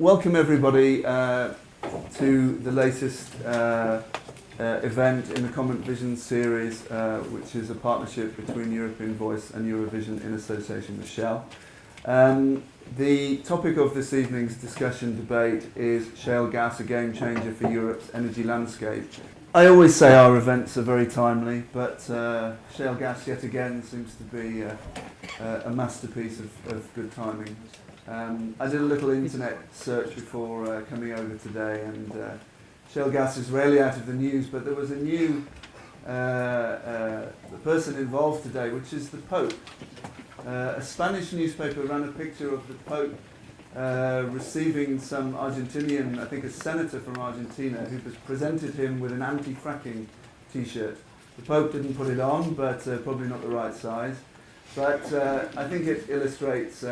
Welcome everybody to the latest event in the CommentVisions series, which is a partnership between European Voice and Eurovision in association with Shale. The topic of this evening's discussion debate is shale gas, a game changer for Europe's energy landscape. I always say our events are very timely, but shale gas yet again seems to be a masterpiece of good timing. I did a little internet search before coming over today, and shale gas is rarely out of the news, but there was a new person involved today, which is the Pope. A Spanish newspaper ran a picture of the Pope receiving some Argentinian, I think a senator from Argentina, who presented him with an anti-fracking t-shirt. The Pope didn't put it on, but probably not the right size. But I think it illustrates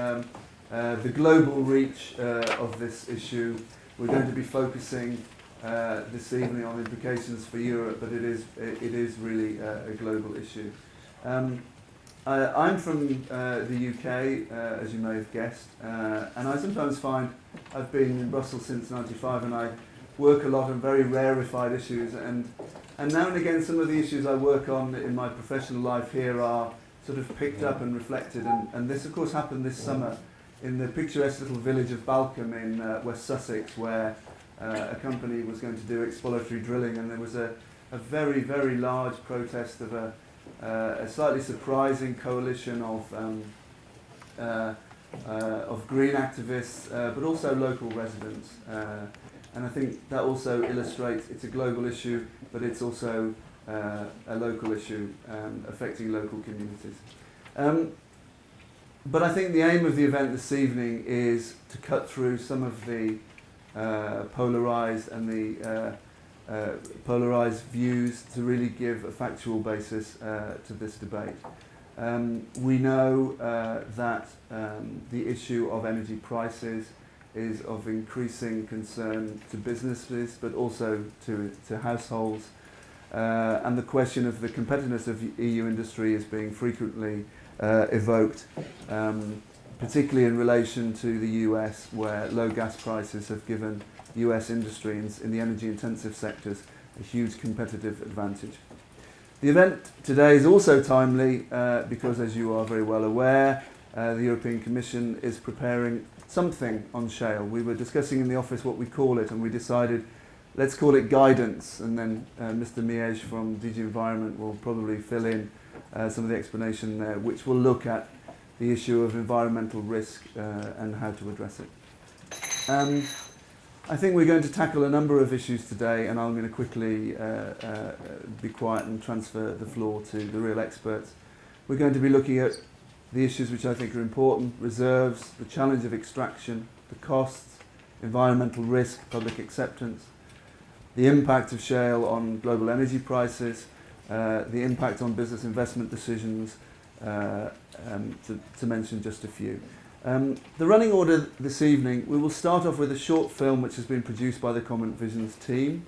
the global reach of this issue. We're going to be focusing this evening on implications for Europe, but it is really a global issue. I'm from the UK, as you may have guessed, and I sometimes find I've been in Brussels since '95, and I work a lot on very rarefied issues, and now and again some of the issues I work on in my professional life here are sort of picked up and reflected, and this of course happened this summer in the picturesque little village of Balcombe in West Sussex, where a company was going to do exploratory drilling, and there was a very, very large protest of a slightly surprising coalition of green activists, but also local residents. And I think that also illustrates it's a global issue, but it's also a local issue affecting local communities. But I think the aim of the event this evening is to cut through some of the polarised and the polarised views to really give a factual basis to this debate. We know that the issue of energy prices is of increasing concern to businesses, but also to households. And the question of the competitiveness of the EU industry is being frequently evoked, particularly in relation to the US, where low gas prices have given US industry in the energy intensive sectors a huge competitive advantage. The event today is also timely because, as you are very well aware, the European Commission is preparing something on shale. We were discussing in the office what we call it, and we decided let's call it guidance, and then Mr. Miege from DG Environment will probably fill in some of the explanation there, which will look at the issue of environmental risk and how to address it. I think we're going to tackle a number of issues today, and I'm going to quickly be quiet and transfer the floor to the real experts. We're going to be looking at the issues which I think are important: reserves, the challenge of extraction, the costs, environmental risk, public acceptance, the impact of shale on global energy prices, the impact on business investment decisions, to mention just a few. The running order this evening, we will start off with a short film which has been produced by the CommentVisions team,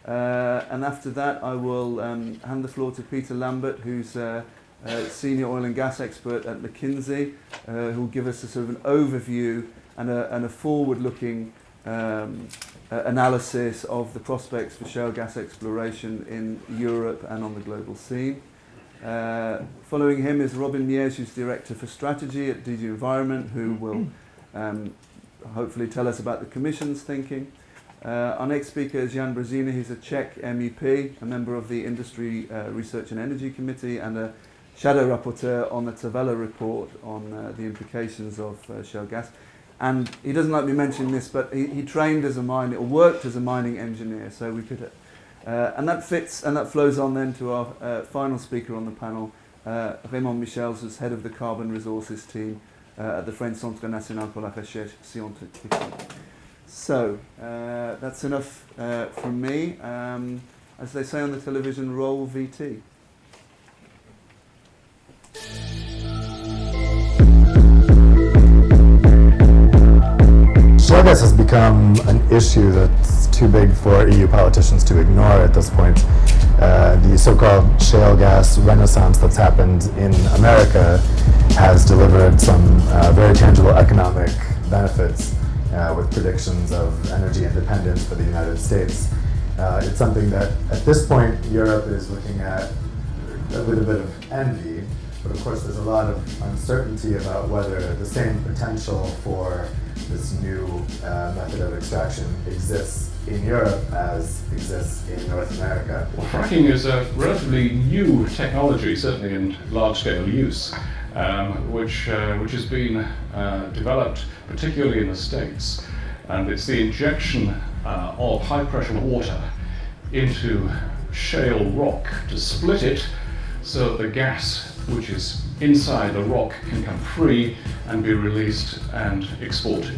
and after that I will hand the floor to Peter Lambert, who's a senior oil and gas expert at McKinsey, who will give us a sort of an overview and a forward-looking analysis of the prospects for shale gas exploration in Europe and on the global scene. Following him is Robin Miege, who's Director for Strategy at DG Environment, who will hopefully tell us about the Commission's thinking. Our next speaker is Jan Brezina. He's a Czech MEP, a member of the Industry, Research and Energy Committee, and a shadow rapporteur on the Tavella report on the implications of shale gas. And he doesn't like me mentioning this, but he trained as a mining, or worked as a mining engineer, so we could... and that fits, and that flows on then to our final speaker on the panel, Raymond Michels, who's head of the Carbon Resources team at the French Centre National pour la Recherche Scientifique. So, that's enough from me. As they say on the television, roll VT. Shale gas has become an issue that's too big for EU politicians to ignore at this point. The so-called shale gas renaissance that's happened in America has delivered some very tangible economic benefits with predictions of energy independence for the United States. It's something that at this point Europe is looking at with a bit of envy, but of course there's a lot of uncertainty about whether the same potential for this new method of extraction exists in Europe as exists in North America. Well, fracking is a relatively new technology, certainly in large-scale use, which has been developed particularly in the States. And it's the injection of high-pressure water into shale rock to split it so that the gas which is inside the rock can come free and be released and exported.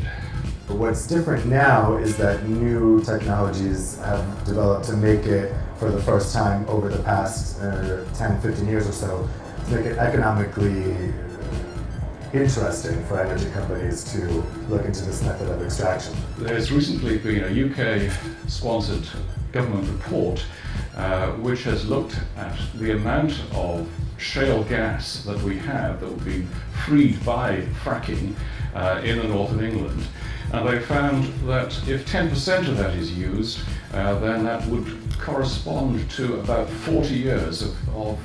But what's different now is that new technologies have developed to make it, for the first time over the past 10, 15 years or so, to make it economically interesting for energy companies to look into this method of extraction. There's recently been a UK-sponsored government report which has looked at the amount of shale gas that we have that will be freed by fracking in the north of England. And they found that if 10% of that is used, then that would correspond to about 40 years of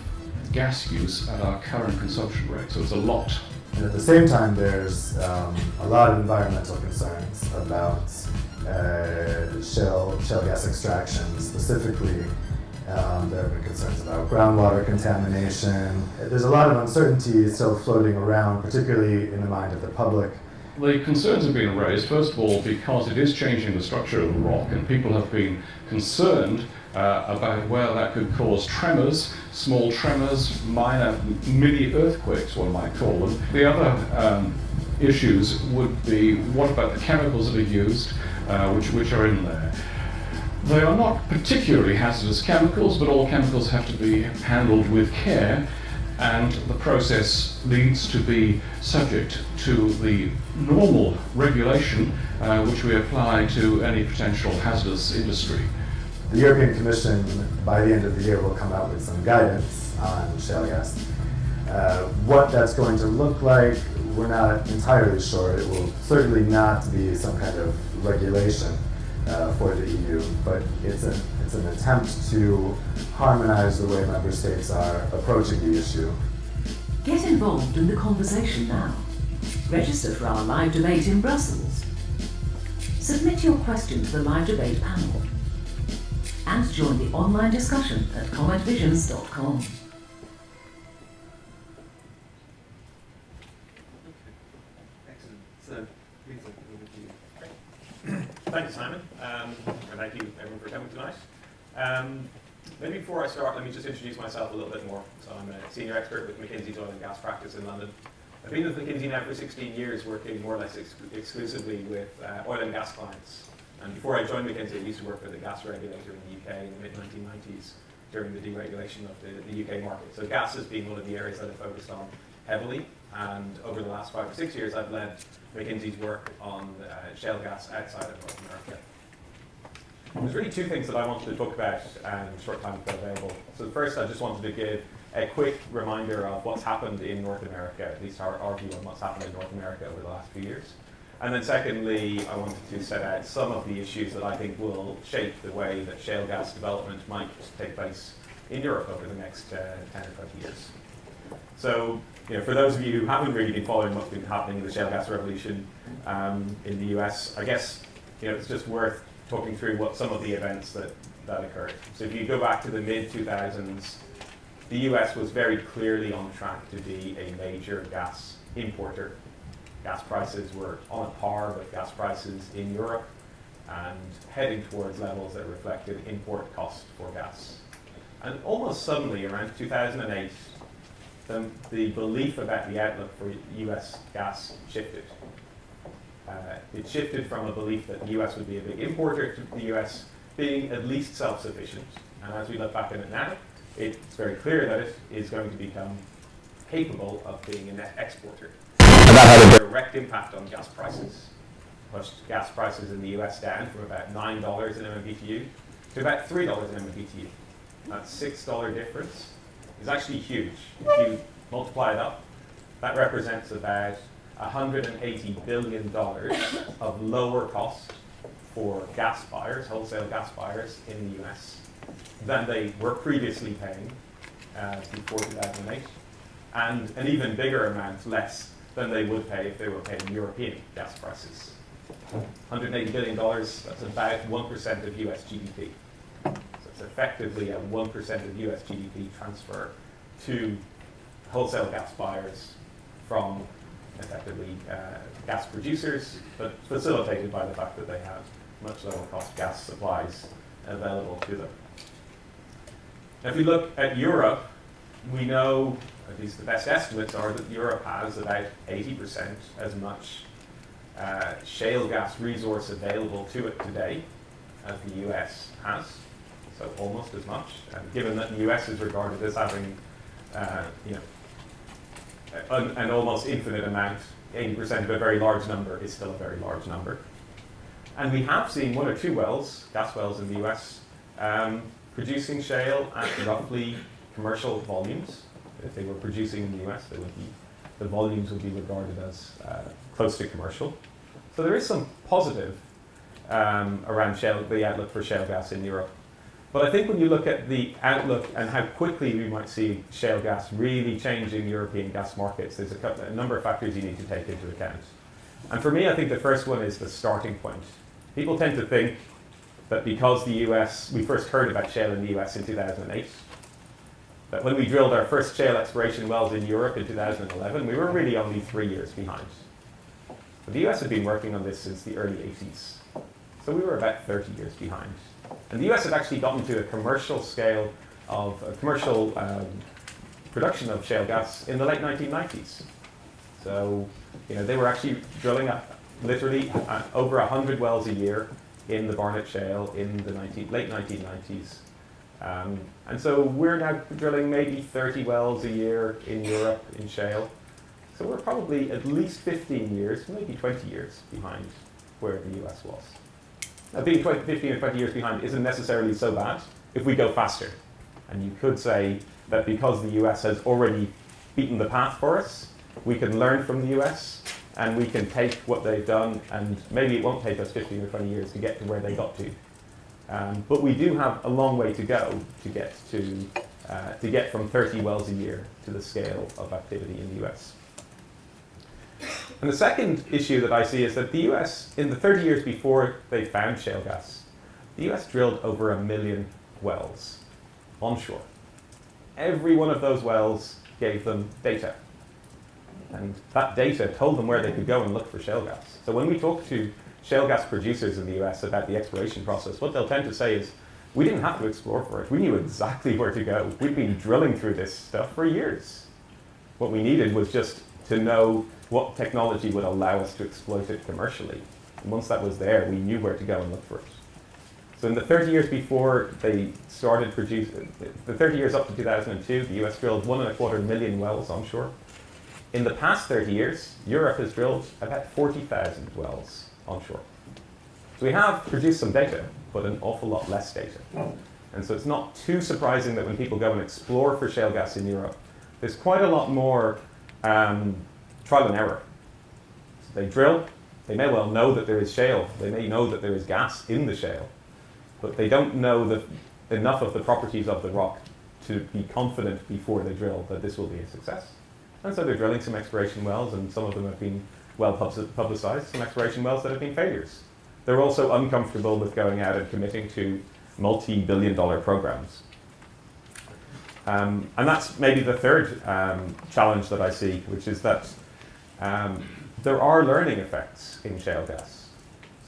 gas use at our current consumption rate. So it's a lot. And at the same time, there's a lot of environmental concerns about shale gas extraction. Specifically, there have been concerns about groundwater contamination. There's a lot of uncertainty still floating around, particularly in the mind of the public. The concerns have been raised, first of all, because it is changing the structure of the rock, and people have been concerned about where that could cause tremors, small tremors, minor mini earthquakes, one might call them. The other issues would be, what about the chemicals that are used, which are in there? They are not particularly hazardous chemicals, but all chemicals have to be handled with care, and the process needs to be subject to the normal regulation which we apply to any potential hazardous industry. The European Commission, by the end of the year, will come out with some guidance on shale gas. What that's going to look like, we're not entirely sure. It will certainly not be some kind of regulation for the EU, but it's an attempt to harmonize the way member states are approaching the issue. Get involved in the conversation now. Register for our live debate in Brussels. Submit your question to the live debate panel. And join the online discussion at CommentVisions.com. Excellent. So, Peter, over to you. Thank you, Simon, and thank you everyone for coming tonight. Maybe before I start, let me just introduce myself a little bit more. So I'm a senior expert with McKinsey's oil and gas practice in London. I've been with McKinsey now for 16 years, working more or less exclusively with oil and gas clients. And before I joined McKinsey, I used to work for the gas regulator in the UK in the mid-1990s during the deregulation of the UK market. So gas has been one of the areas that I've focused on heavily. And over the last 5 or 6 years, I've led McKinsey's work on shale gas outside of North America. There's really two things that I wanted to talk about in the short time I've got available. So the first, I just wanted to give a quick reminder of what's happened in North America, at least our view on what's happened in North America over the last few years. And then secondly, I wanted to set out some of the issues that I think will shape the way that shale gas development might take place in Europe over the next 10 or 20 years. So, for those of you who haven't really been following what's been happening in the shale gas revolution in the US, I guess it's just worth talking through what some of the events that occurred. So if you go back to the mid-2000s, the US was very clearly on track to be a major gas importer. Gas prices were on a par with gas prices in Europe and heading towards levels that reflected import cost for gas. And almost suddenly, around 2008, the belief about the outlook for US gas shifted. It shifted from a belief that the US would be a big importer to the US being at least self-sufficient. And as we look back at it now, it's very clear that it is going to become capable of being a net exporter. And that had a direct impact on gas prices. Pushed gas prices in the US down from about $9 an MMBTU to about $3 an MMBTU. That $6 difference is actually huge. If you multiply it up, that represents about $180 billion of lower cost for gas buyers, wholesale gas buyers in the US, than they were previously paying before 2008, and an even bigger amount less than they would pay if they were paying European gas prices. $180 billion, that's about 1% of US GDP. So it's effectively a 1% of US GDP transfer to wholesale gas buyers from effectively gas producers, but facilitated by the fact that they have much lower cost gas supplies available to them. Now, if we look at Europe, we know, at least the best estimates are, that Europe has about 80% as much shale gas resource available to it today as the US has, so almost as much. And given that the US is regarded as having an almost infinite amount, 80% of a very large number is still a very large number. And we have seen one or two wells, gas wells in the US, producing shale at roughly commercial volumes. If they were producing in the US, the volumes would be regarded as close to commercial. So there is some positive around shale, the outlook for shale gas in Europe. But I think when you look at the outlook and how quickly we might see shale gas really changing European gas markets, there's a number of factors you need to take into account. And for me, I think the first one is the starting point. People tend to think that because the US, we first heard about shale in the US in 2008, that when we drilled our first shale exploration wells in Europe in 2011, we were really only 3 years behind. But the US had been working on this since the early 80s. So we were about 30 years behind. And the US had actually gotten to a commercial scale of commercial production of shale gas in the late 1990s. So, they were actually drilling literally over 100 wells a year in the Barnett Shale in the late 1990s. And so we're now drilling maybe 30 wells a year in Europe in shale. So we're probably at least 15 years, maybe 20 years behind where the US was. Now, being 15 or 20 years behind isn't necessarily so bad if we go faster. And you could say that because the US has already beaten the path for us, we can learn from the US and we can take what they've done, and maybe it won't take us 15 or 20 years to get to where they got to. But we do have a long way to go to get from 30 wells a year to the scale of activity in the US. And the second issue that I see is that the US, in the 30 years before they found shale gas, the US drilled over 1 million wells onshore. Every one of those wells gave them data. And that data told them where they could go and look for shale gas. So when we talk to shale gas producers in the US about the exploration process, what they'll tend to say is, we didn't have to explore for it. We knew exactly where to go. We've been drilling through this stuff for years. What we needed was just to know what technology would allow us to exploit it commercially. And once that was there, we knew where to go and look for it. So in the 30 years before they started producing, the 30 years up to 2002, the US drilled 1.25 million wells onshore. In the past 30 years, Europe has drilled about 40,000 wells onshore. So we have produced some data, but an awful lot less data. And so it's not too surprising that when people go and explore for shale gas in Europe, there's quite a lot more trial and error. So they drill, they may well know that there is shale, they may know that there is gas in the shale, but they don't know enough of the properties of the rock to be confident before they drill that this will be a success. And so they're drilling some exploration wells, and some of them have been well publicized, some exploration wells that have been failures. They're also uncomfortable with going out and committing to multi-billion-dollar programs. And that's maybe the third challenge that I see, which is that there are learning effects in shale gas.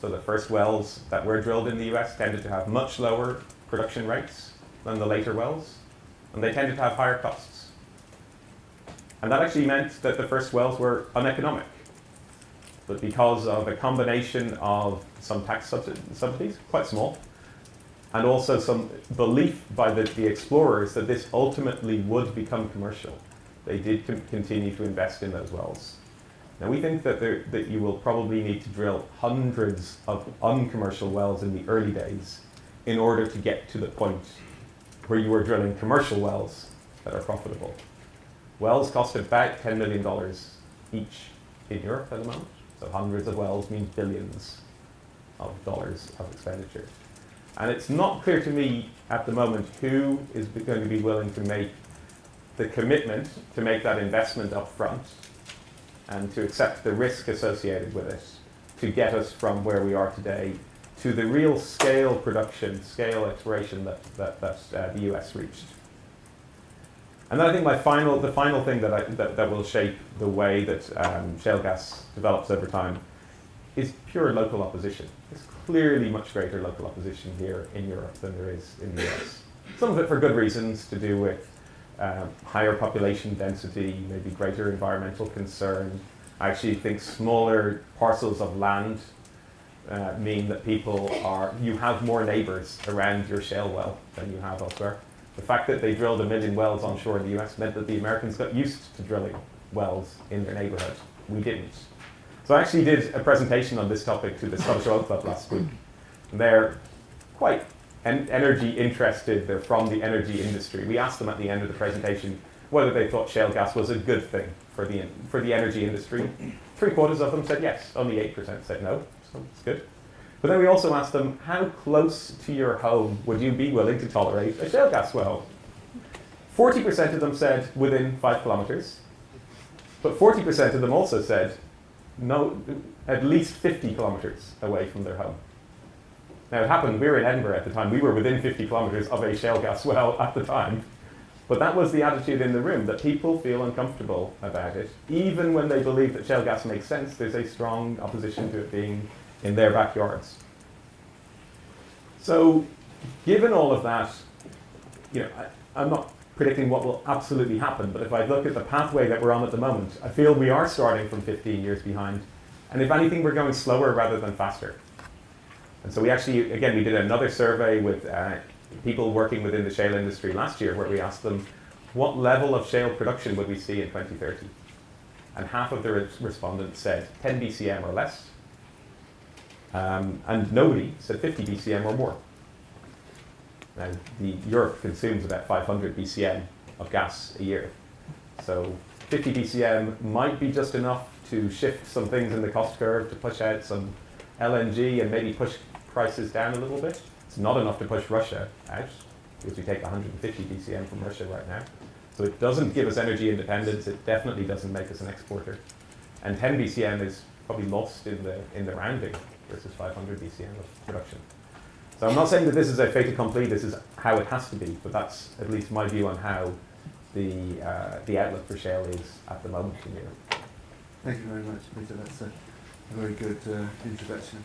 So the first wells that were drilled in the US tended to have much lower production rates than the later wells, and they tended to have higher costs. And that actually meant that the first wells were uneconomic. But because of a combination of some tax subsidies, quite small, and also some belief by the explorers that this ultimately would become commercial, they did continue to invest in those wells. Now we think that you will probably need to drill hundreds of uncommercial wells in the early days in order to get to the point where you are drilling commercial wells that are profitable. Wells cost about $10 million each in Europe at the moment. So hundreds of wells means billions of dollars of expenditure. And it's not clear to me at the moment who is going to be willing to make the commitment to make that investment up front and to accept the risk associated with it to get us from where we are today to the real scale production, scale exploration that the US reached. And then I think the final thing that will shape the way that shale gas develops over time is pure local opposition. There's clearly much greater local opposition here in Europe than there is in the US. Some of it for good reasons, to do with higher population density, maybe greater environmental concern. I actually think smaller parcels of land mean that you have more neighbours around your shale well than you have elsewhere. The fact that they drilled 1 million wells onshore in the US meant that the Americans got used to drilling wells in their neighbourhood. We didn't. So I actually did a presentation on this topic to the Scottish Oil Club last week. They're quite energy interested. They're from the energy industry. We asked them at the end of the presentation whether they thought shale gas was a good thing for the energy industry. 3/4 of them said yes. Only 8% said no. So it's good. But then we also asked them, how close to your home would you be willing to tolerate a shale gas well? 40% of them said within 5 kilometres. But 40% of them also said no, at least 50 kilometres away from their home. Now it happened, we were in Edinburgh at the time, we were within 50 kilometres of a shale gas well at the time. But that was the attitude in the room, that people feel uncomfortable about it. Even when they believe that shale gas makes sense, there's a strong opposition to it being in their backyards. So, given all of that, I'm not predicting what will absolutely happen, but if I look at the pathway that we're on at the moment, I feel we are starting from 15 years behind. And if anything, we're going slower rather than faster. And so we actually, again, we did another survey with people working within the shale industry last year, where we asked them, what level of shale production would we see in 2030? And half of the respondents said 10 BCM or less. And nobody said 50 BCM or more. Now, Europe consumes about 500 BCM of gas a year. So 50 BCM might be just enough to shift some things in the cost curve, to push out some LNG and maybe push prices down a little bit. It's not enough to push Russia out, because we take 150 BCM from Russia right now. So it doesn't give us energy independence. It definitely doesn't make us an exporter. And 10 BCM is probably lost in the rounding versus 500 BCM of production. So I'm not saying that this is a fait accompli, this is how it has to be, but that's at least my view on how the outlook for shale is at the moment in Europe. Thank you very much, Peter. That's a very good introduction.